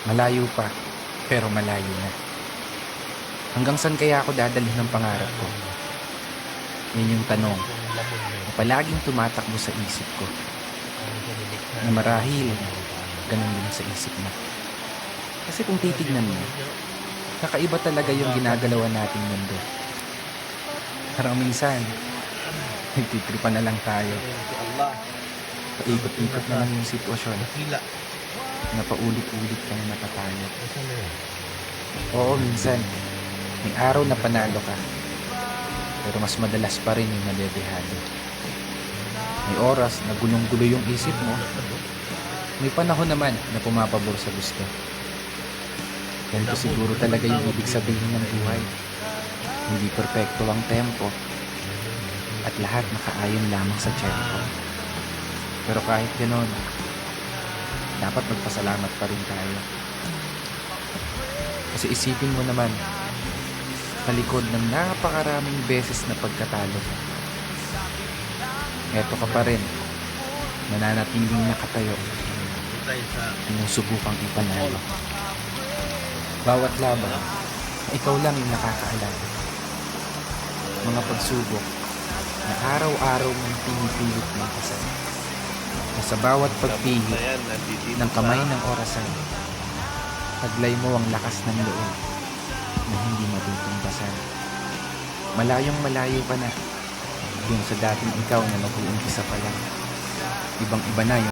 Malayo pa, pero malayo na. Hanggang saan kaya ako dadalhin ng pangarap ko? Yan yung tanong na palaging tumatakbo sa isip ko. Na marahil, ganun din sa isip mo. Kasi kung titignan mo, kakaiba talaga yung ginagalawan nating mundo. Parang minsan, nagtitripa na lang tayo. Paikot-ikot na lang yung sitwasyon. Na paulit-ulit kang natatayot. Oo, minsan, may araw na panalo ka. Pero mas madalas pa rin yung nabebehado. May oras na gulong-gulo yung isip mo. May panahon naman na pumapabor sa gusto. Ganito siguro talaga yung ibig sabihin ng buhay. Hindi perpekto ang tempo. At lahat nakaayon lamang sa tempo. Pero kahit ganon, dapat magpasalamat pa rin tayo. Kasi isipin mo naman, talikod ng napakaraming beses na pagkatalo, eto ka pa rin, mananatiling nakatayo, sinusubukang ipanalo. Bawat laban, ikaw lang yung nakakaalam. Mga pagsubok na araw-araw mong pinipilit ng kasal. Na sa bawat pagpihit ng kamay ng orasan, taglay mo ang lakas ng loob na hindi matutumbasan. Malayong malayo ka na dun sa dating ikaw na nag-uumpisa pa lang. Ibang iba na yung